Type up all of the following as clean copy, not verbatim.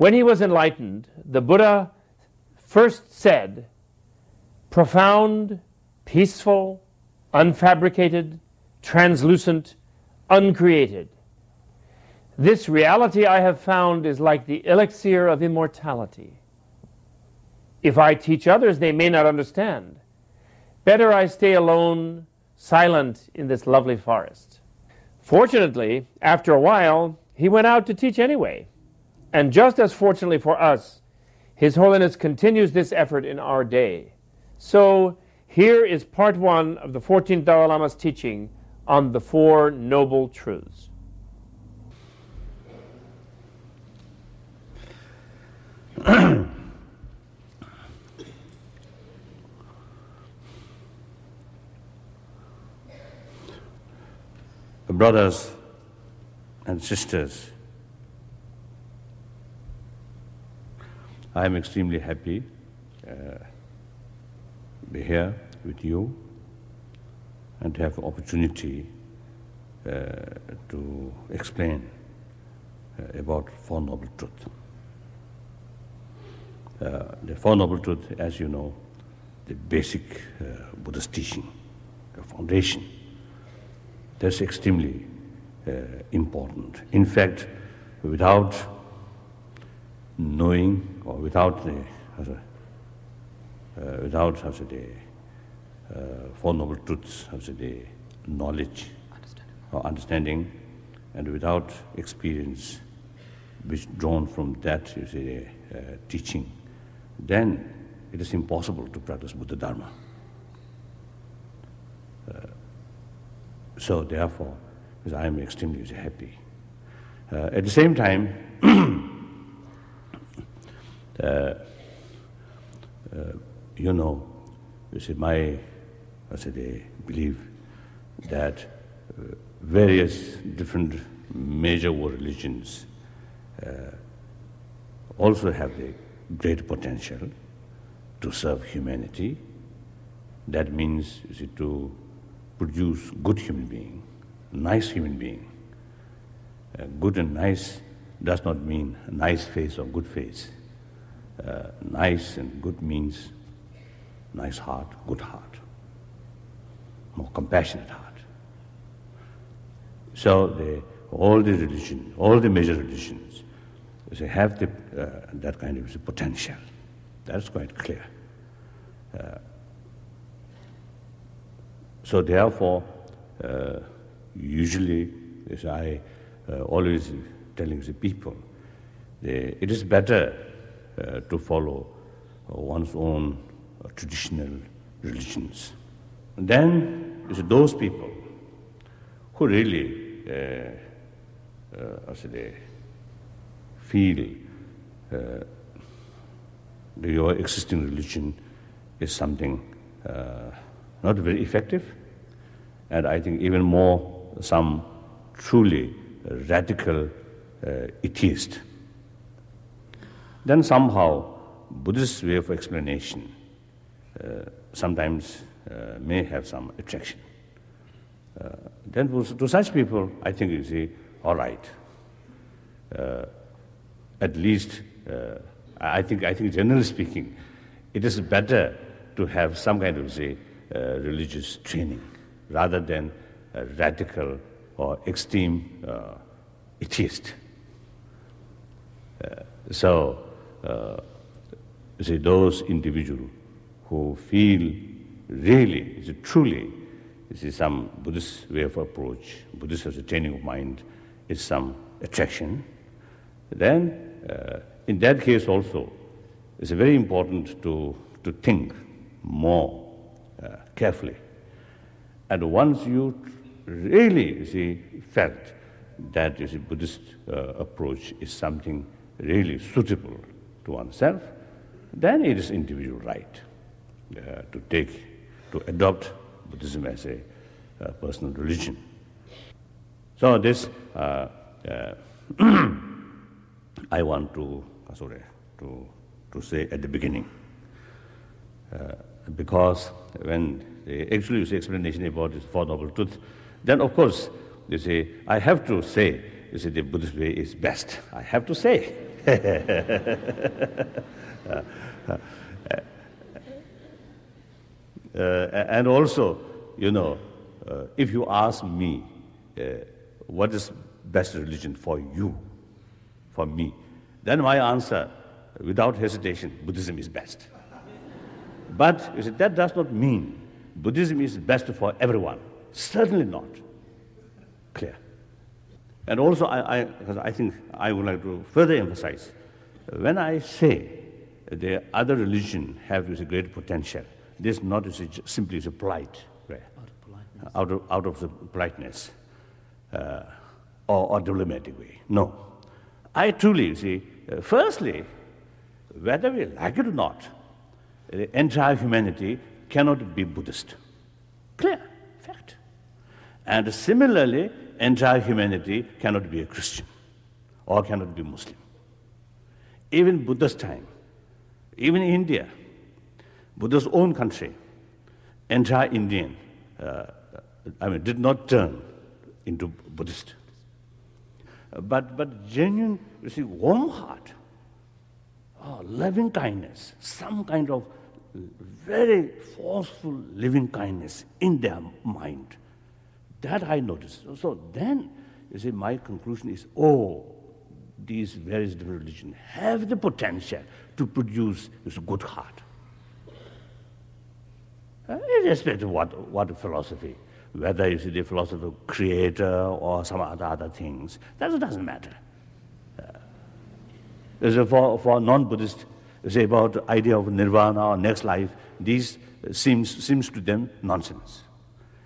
When he was enlightened, the Buddha first said, profound, peaceful, unfabricated, translucent, uncreated. This reality I have found is like the elixir of immortality. If I teach others, they may not understand. Better I stay alone, silent in this lovely forest. Fortunately, after a while, he went out to teach anyway. And just as fortunately for us, His Holiness continues this effort in our day. So here is part 1 of the 14th Dalai Lama's teaching on the Four Noble Truths. Brothers and sisters, I am extremely happy to be here with you and to have an opportunity to explain about Four Noble Truths. The Four Noble Truths, as you know, the basic Buddhist teaching, the foundation. That's extremely important. In fact, without knowing or without the Four Noble Truths, the knowledge or understanding, and without experience which drawn from that teaching, then it is impossible to practice Buddha Dharma. So therefore, I am extremely happy. At the same time, you know, my belief that various different major world religions also have the great potential to serve humanity. That means to produce good human being, nice human being. Good and nice does not mean a nice face or good face. Nice and good means nice heart, good heart, more compassionate heart. So all the religions, all the major religions, they have that kind of potential. That's quite clear. So therefore, usually, as I always telling the people, it is better to follow one's own traditional religions. And then those people who really feel your existing religion is something not very effective, and I think even more some truly radical atheist. Then somehow Buddhist way of explanation sometimes may have some attraction. Then to such people, I think you see, all right. At least, I think generally speaking, it is better to have some kind of religious training rather than a radical or extreme atheist. So, those individuals who feel really, truly, some Buddhist way of approach, Buddhist as a training of mind, is some attraction, then in that case also, it's very important to think more carefully. And once you really felt that Buddhist approach is something really suitable to oneself, then it is individual right to adopt Buddhism as a personal religion. So this I want to say at the beginning, because when actually you say explanation about this Four Noble Truths, then of course I have to say the Buddhist way is best. I have to say. And also, if you ask me, what is best religion for you, for me, then my answer, without hesitation, Buddhism is best. But you see, that does not mean Buddhism is best for everyone. Certainly not. Clear. And also, because I think I would like to further emphasize, when I say the other religion have this great potential, this is not simply a polite, right? Out of the politeness or diplomatic way. No. I truly see, firstly, whether we like it or not, the entire humanity cannot be Buddhist. Clear, fact. And similarly, entire humanity cannot be a Christian or cannot be Muslim. Even Buddha's time, even India, Buddha's own country, entire Indian, did not turn into Buddhist. But genuine, warm heart, loving kindness, some kind of very forceful living kindness in their mind, that I noticed. So then, my conclusion is, these various different religions have the potential to produce this good heart. Irrespective of what philosophy, whether it's the philosophy of creator or some other things, that doesn't matter. For non-Buddhist, about the idea of nirvana or next life, these seems to them nonsense.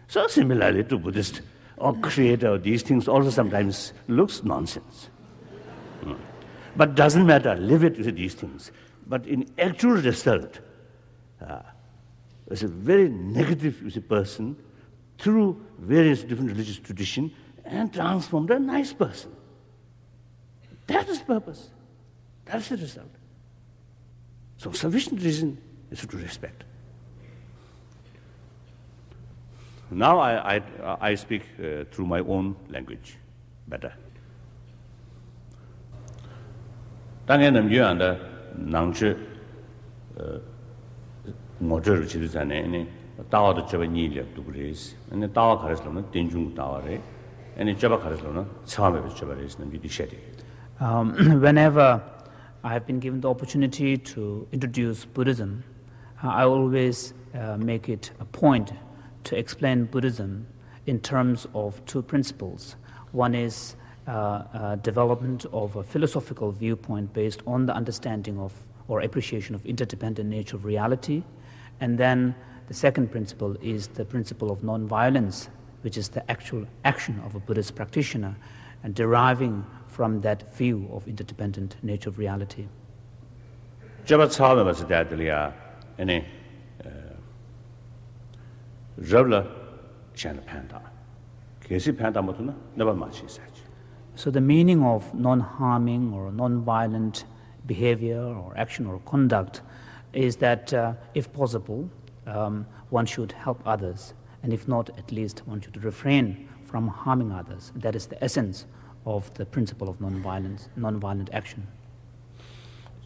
So similarly to Buddhist or creator, these things also sometimes looks nonsense. But doesn't matter, live it with these things. But in actual result, as a very negative person through various different religious traditions and transformed a nice person. That is purpose. That's the result. So sufficient reason is to respect. Now I speak through my own language better. 당연히 남주한테 낭치 모저를 지도자네 다와도 저번 일이었도 그래서 근데 다와 가르쳐는 된중 다와래 아니 저번 가르쳐는 처음에 저번에는 미디셔리. Whenever I have been given the opportunity to introduce Buddhism, I always make it a point to explain Buddhism in terms of two principles. One is development of a philosophical viewpoint based on the understanding of or appreciation of interdependent nature of reality. And then the second principle is the principle of non-violence, which is the actual action of a Buddhist practitioner and deriving from that view of interdependent nature of reality. 저번 처음에 봤을 때 아들이야, 아니, 저블라 챤 판다, 계시 판다 못나 내가 마치 있어야지. So the meaning of non-harming or non-violent behavior or action or conduct is that if possible, one should help others, and if not, at least one should refrain from harming others. That is the essence of the principle of non-violent action.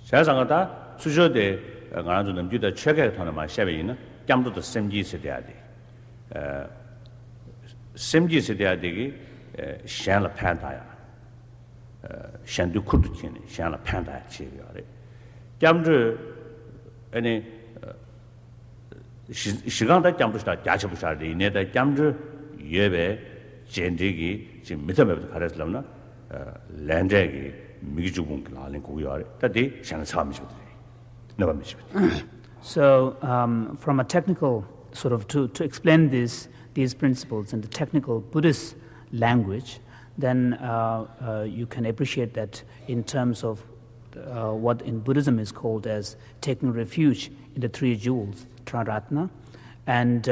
세상에다 수저대 가는 남주다 최근 통하는 마셔베이는 감도도 샘지 세대야돼. 샘지 세대야되기 샹라 판다야. 샹두 쿠르치네 샹라 판다야 지요래. 감주 아니 시간다 감도다 자체부사데 이내다 감주 예배 젠디기 지금 밑에부터 가르쳐려나 랜드기 미주공 라는 고요래. 다디 샹 처음이거든. 내가 미시거든. So from a technical sort of to explain these principles in the technical Buddhist language, then you can appreciate that in terms of what in Buddhism is called as taking refuge in the three jewels, Triratna, and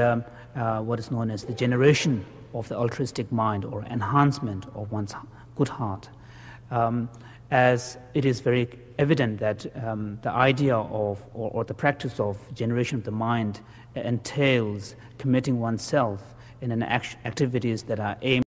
what is known as the generation of the altruistic mind or enhancement of one's good heart. As it is very evident that the idea of or the practice of generation of the mind entails committing oneself in activities that are aimed